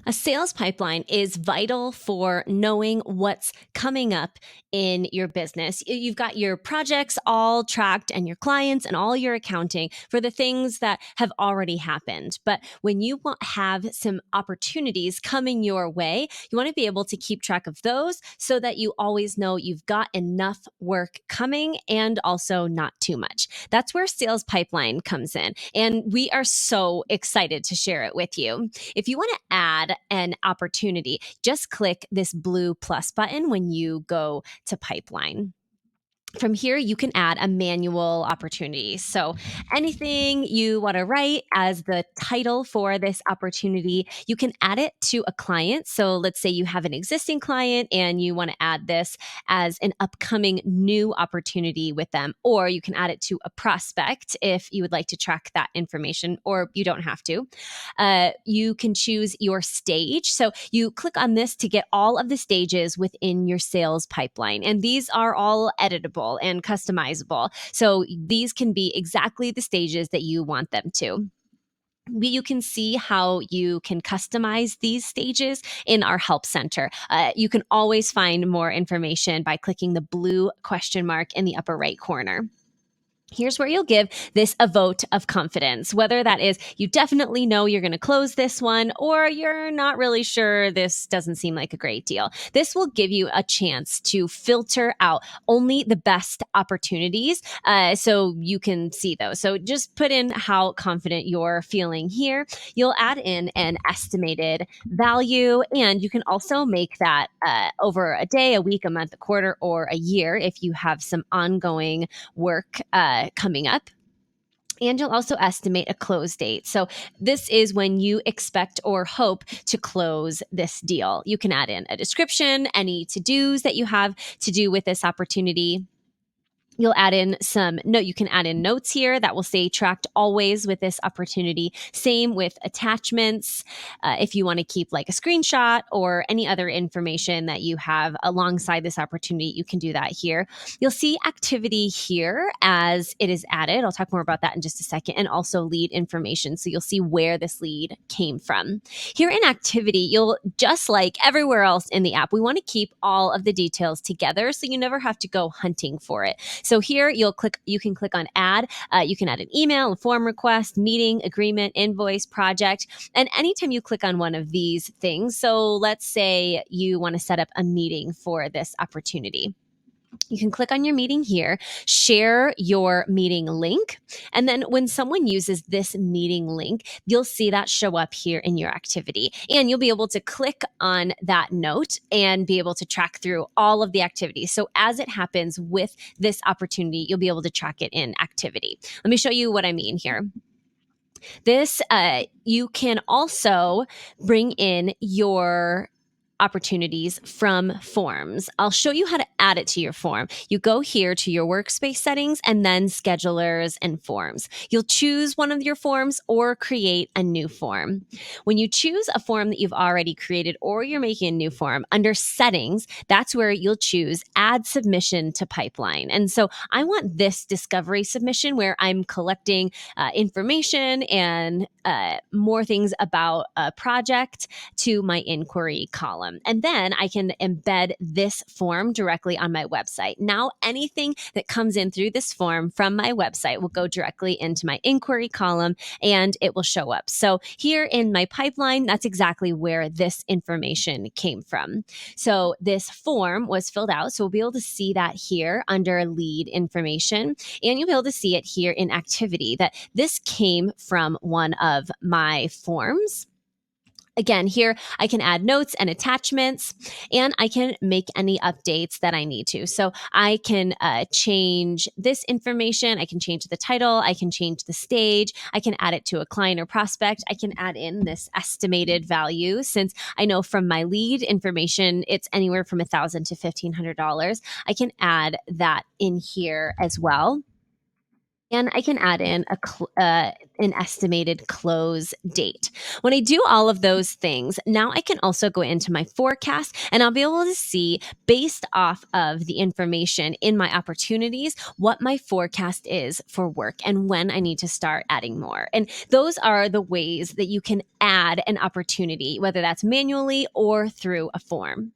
A sales pipeline is vital for knowing what's coming up in your business. You've got your projects all tracked and your clients and all your accounting for the things that have already happened. But when you have some opportunities coming your way, you want to be able to keep track of those so that you always know you've got enough work coming and also not too much. That's where sales pipeline comes in. And we are so excited to share it with you. If you want to add an opportunity, just click this blue plus button when you go to pipeline. From here, you can add a manual opportunity. So anything you want to write as the title for this opportunity, you can add it to a client. So let's say you have an existing client and you want to add this as an upcoming new opportunity with them, or you can add it to a prospect if you would like to track that information, or you don't have to. You can choose your stage. So you click on this to get all of the stages within your sales pipeline. And these are all editable and customizable. So these can be exactly the stages that you want them to. You can see how you can customize these stages in our help center. You can always find more information by clicking the blue question mark in the upper right corner. Here's where you'll give this a vote of confidence, whether that is you definitely know you're going to close this one or you're not really sure, this doesn't seem like a great deal. This will give you a chance to filter out only the best opportunities so you can see those. So just put in how confident you're feeling here. You'll add in an estimated value, and you can also make that over a day, a week, a month, a quarter, or a year if you have some ongoing work coming up. And you'll also estimate a close date. So this is when you expect or hope to close this deal. You can add in a description, any to-dos that you have to do with this opportunity. You'll add in you can add in notes here that will say tracked always with this opportunity. Same with attachments. If you want to keep like a screenshot or any other information that you have alongside this opportunity, you can do that here. You'll see activity here as it is added. I'll talk more about that in just a second, and also lead information. So you'll see where this lead came from. Here in activity, you'll, just like everywhere else in the app, we want to keep all of the details together so you never have to go hunting for it. So here you can click on add. You can add an email, a form request, meeting, agreement, invoice, project. And anytime you click on one of these things, so let's say you want to set up a meeting for this opportunity. You can click on your meeting here, share your meeting link, and then when someone uses this meeting link, you'll see that show up here in your activity. And you'll be able to click on that note and be able to track through all of the activities. So as it happens with this opportunity, you'll be able to track it in activity. Let me show you what I mean here. This, you can also bring in your opportunities from forms. I'll show you how to add it to your form. You go here to your workspace settings and then schedulers and forms. You'll choose one of your forms or create a new form. When you choose a form that you've already created or you're making a new form, under settings, that's where you'll choose add submission to pipeline. And so I want this discovery submission where I'm collecting information and more things about a project to my inquiry column. And then I can embed this form directly on my website. Now, anything that comes in through this form from my website will go directly into my inquiry column and it will show up. So here in my pipeline, that's exactly where this information came from. So this form was filled out. So we'll be able to see that here under lead information, and you'll be able to see it here in activity that this came from one of my forms. Again, here I can add notes and attachments, and I can make any updates that I need to. So I can change this information. I can change the title. I can change the stage. I can add it to a client or prospect. I can add in this estimated value. Since I know from my lead information, it's anywhere from $1,000 to $1,500. I can add that in here as well. And I can add in an estimated close date. When I do all of those things, now I can also go into my forecast and I'll be able to see, based off of the information in my opportunities, what my forecast is for work and when I need to start adding more. And those are the ways that you can add an opportunity, whether that's manually or through a form.